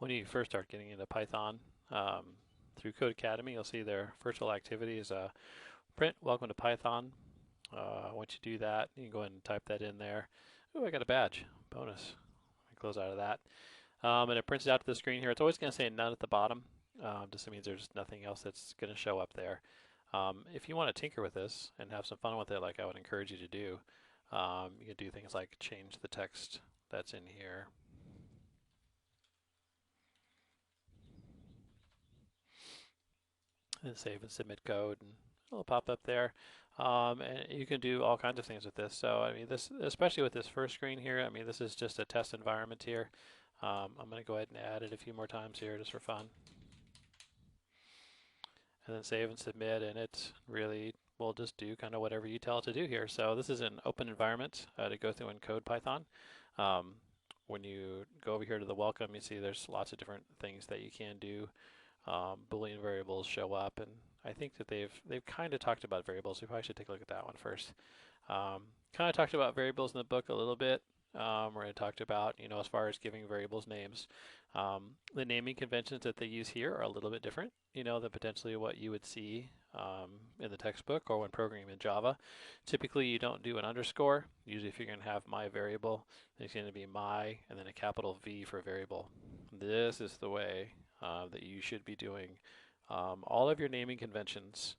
when you first start getting into Python through Codecademy, you'll see their virtual activity is print welcome to Python. Once you do that, you can go ahead and type that in there. Oh, I got a badge. Bonus. Close out of that. And it prints it out to the screen here. It's always going to say none at the bottom. Just means there's nothing else that's going to show up there. If you want to tinker with this and have some fun with it, like I would encourage you to do, you can do things like change the text that's in here. And save and submit code, and it'll pop up there. And you can do all kinds of things with this. So I mean, this, especially with this first screen here, I mean, this is just a test environment here. I'm going to go ahead and add it a few more times here just for fun. And then save and submit, and it really will just do kind of whatever you tell it to do here. So this is an open environment to go through and code Python. When you go over here to the welcome, you see there's lots of different things that you can do. Boolean variables show up, and I think that they've kind of talked about variables. We probably should take a look at that one first. Kind of talked about variables in the book a little bit. Where I talked about, as far as giving variables names. The naming conventions that they use here are a little bit different, than potentially what you would see in the textbook or when programming in Java. Typically, you don't do an underscore. Usually, if you're going to have my variable, it's going to be my and then a capital V for variable. This is the way that you should be doing all of your naming conventions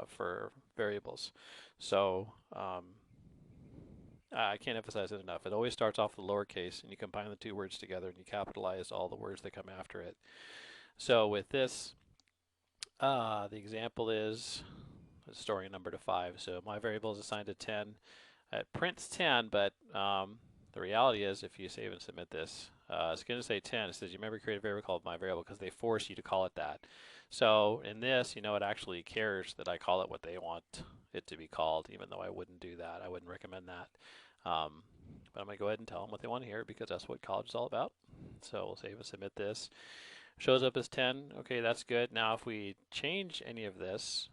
for variables. So I can't emphasize it enough. It always starts off with lowercase, and you combine the two words together, and you capitalize all the words that come after it. So with this, the example is storing a number to 5. So my variable is assigned to 10. It prints 10, but the reality is, if you save and submit this, it's going to say 10. It says you remember create a variable called my variable because they force you to call it that. So in this, it actually cares that I call it what they want it to be called, even though I wouldn't do that. I wouldn't recommend that. But I'm going to go ahead and tell them what they want here because that's what college is all about. So we'll save and submit this. Shows up as 10. Okay, that's good. Now if we change any of this,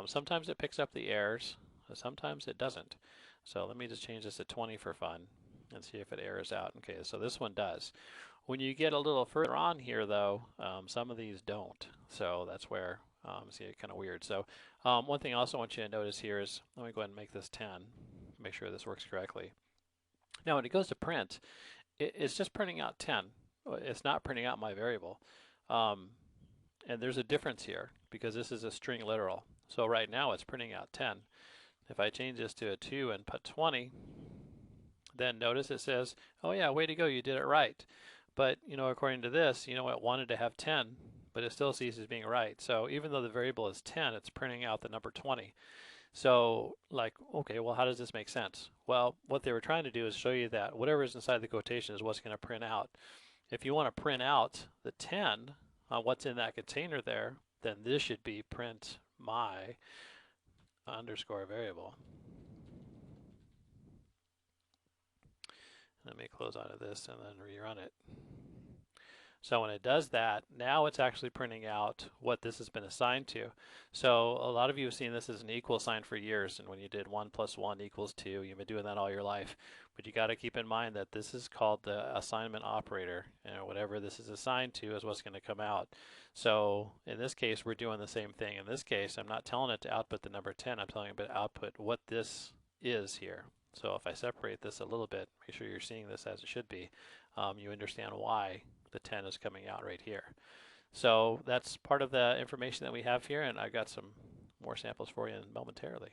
sometimes it picks up the errors, sometimes it doesn't. So let me just change this to 20 for fun and see if it errors out. Okay, so this one does. When you get a little further on here though, some of these don't. So that's where see, it's kind of weird. So one thing I also want you to notice here is, let me go ahead and make this 10, make sure this works correctly. Now when it goes to print, it's just printing out 10. It's not printing out my variable. And there's a difference here because this is a string literal. So right now it's printing out 10. If I change this to a 2 and put 20, then notice it says, oh yeah, way to go, you did it right. But, according to this, it wanted to have 10, but it still sees as being right. So even though the variable is 10, it's printing out the number 20. So okay, well, how does this make sense? Well, what they were trying to do is show you that whatever is inside the quotation is what's going to print out. If you want to print out the 10 on what's in that container there, then this should be print my underscore variable. Let me close out of this and then rerun it. So when it does that, now it's actually printing out what this has been assigned to. So a lot of you have seen this as an equal sign for years, and when you did 1 + 1 = 2, you've been doing that all your life. But you got to keep in mind that this is called the assignment operator, and whatever this is assigned to is what's going to come out. So in this case, we're doing the same thing. In this case, I'm not telling it to output the number 10, I'm telling it to output what this is here. So if I separate this a little bit, make sure you're seeing this as it should be, you understand why the 10 is coming out right here. So that's part of the information that we have here, and I've got some more samples for you momentarily.